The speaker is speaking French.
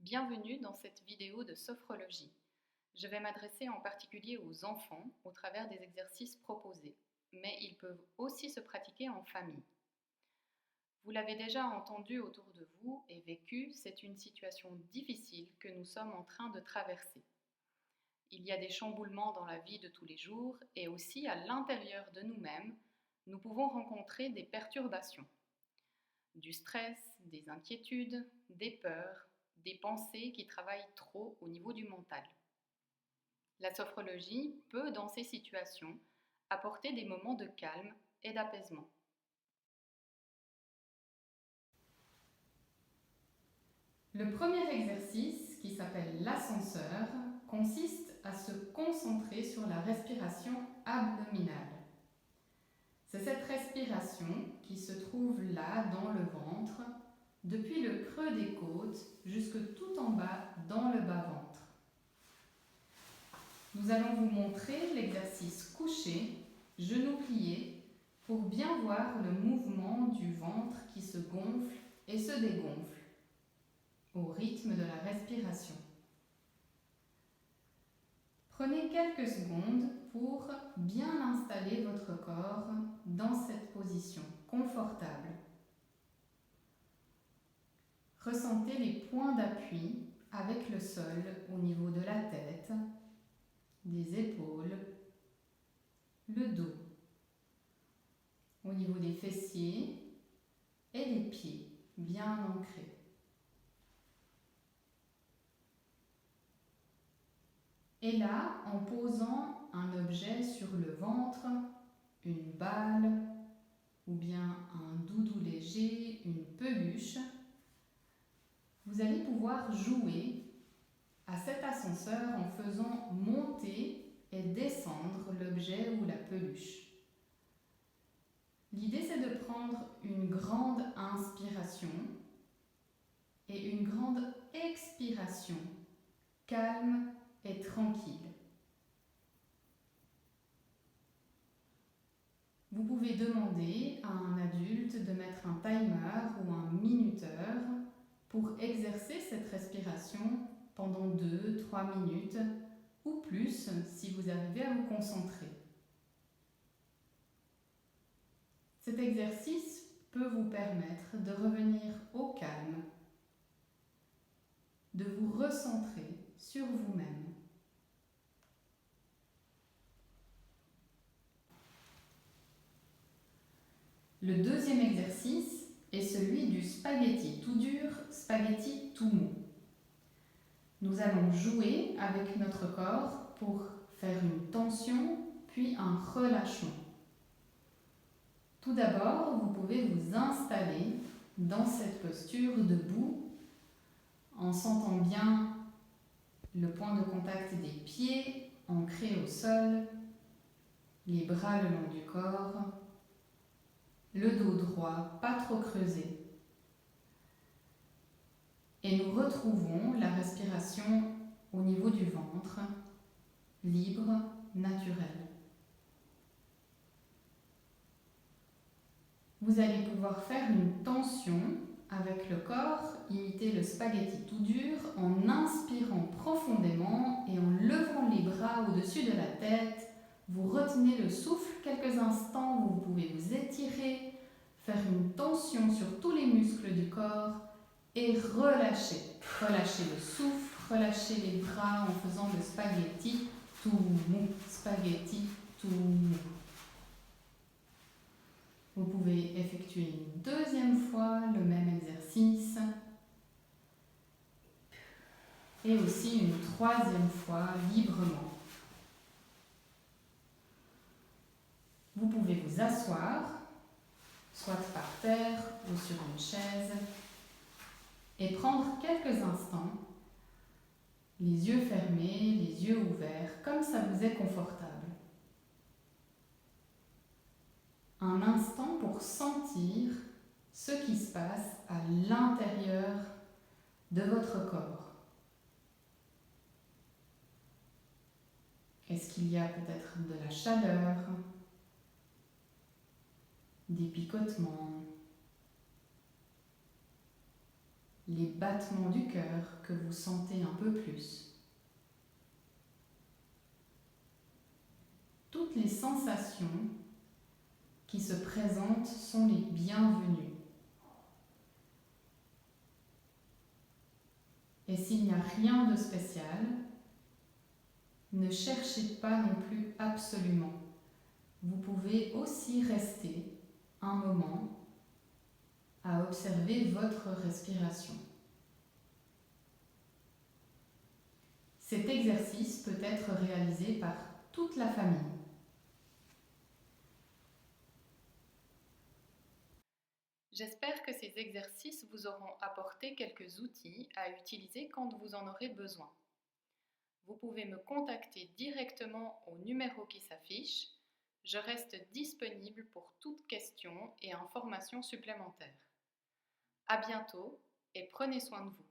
Bienvenue dans cette vidéo de sophrologie. Je vais m'adresser en particulier aux enfants au travers des exercices proposés, mais ils peuvent aussi se pratiquer en famille. Vous l'avez déjà entendu autour de vous et vécu, c'est une situation difficile que nous sommes en train de traverser. Il y a des chamboulements dans la vie de tous les jours et aussi à l'intérieur de nous-mêmes, nous pouvons rencontrer des perturbations. Du stress, des inquiétudes, des peurs, des pensées qui travaillent trop au niveau du mental. La sophrologie peut, dans ces situations, apporter des moments de calme et d'apaisement. Le premier exercice, qui s'appelle l'ascenseur, consiste à se concentrer sur la respiration abdominale. C'est cette respiration qui se trouve là dans le ventre, depuis le creux des côtes jusque tout en bas dans le bas-ventre. Nous allons vous montrer l'exercice couché, genoux pliés, pour bien voir le mouvement du ventre qui se gonfle et se dégonfle au rythme de la respiration. Prenez quelques secondes pour bien installer votre corps dans cette position confortable. Ressentez les points d'appui avec le sol au niveau de la tête, des épaules, le dos, au niveau des fessiers et des pieds bien ancrés. Et là, en posant un objet sur le ventre, une balle ou bien un doudou léger, une peluche, vous allez pouvoir jouer à cet ascenseur en faisant monter et descendre l'objet ou la peluche. L'idée, c'est de prendre une grande inspiration et une grande expiration, calme et tranquille. Vous pouvez demander à un adulte de mettre un timer ou un minuteur pour exercer cette respiration pendant 2-3 minutes ou plus si vous arrivez à vous concentrer. Cet exercice peut vous permettre de revenir au calme, de vous recentrer sur vous-même. Le deuxième exercice est celui du spaghetti tout dur, spaghetti tout mou. Nous allons jouer avec notre corps pour faire une tension puis un relâchement. Tout d'abord, vous pouvez vous installer dans cette posture debout en sentant bien le point de contact des pieds ancrés au sol, les bras le long du corps, le dos droit, pas trop creusé. Et nous retrouvons la respiration au niveau du ventre, libre, naturelle. Vous allez pouvoir faire une tension avec le corps, imiter le spaghetti tout dur en inspirant profondément et en levant les bras au-dessus de la tête. Vous retenez le souffle quelques instants, vous pouvez vous étirer, faire une tension sur tous les muscles du corps et relâcher. Relâchez le souffle, relâchez les bras en faisant le spaghetti tout mou, spaghetti tout mou. Vous pouvez effectuer une deuxième fois le même exercice et aussi une troisième fois librement. Vous pouvez vous asseoir, soit par terre ou sur une chaise, et prendre quelques instants, les yeux fermés, les yeux ouverts, comme ça vous est confortable. Un instant pour sentir ce qui se passe à l'intérieur de votre corps. Est-ce qu'il y a peut-être de la chaleur, des picotements, les battements du cœur que vous sentez un peu plus. Toutes les sensations qui se présentent sont les bienvenues. Et s'il n'y a rien de spécial, ne cherchez pas non plus absolument. Vous pouvez aussi rester un moment à observer votre respiration. Cet exercice peut être réalisé par toute la famille. J'espère que ces exercices vous auront apporté quelques outils à utiliser quand vous en aurez besoin. Vous pouvez me contacter directement au numéro qui s'affiche. Je reste disponible pour toute question et information supplémentaire. À bientôt et prenez soin de vous.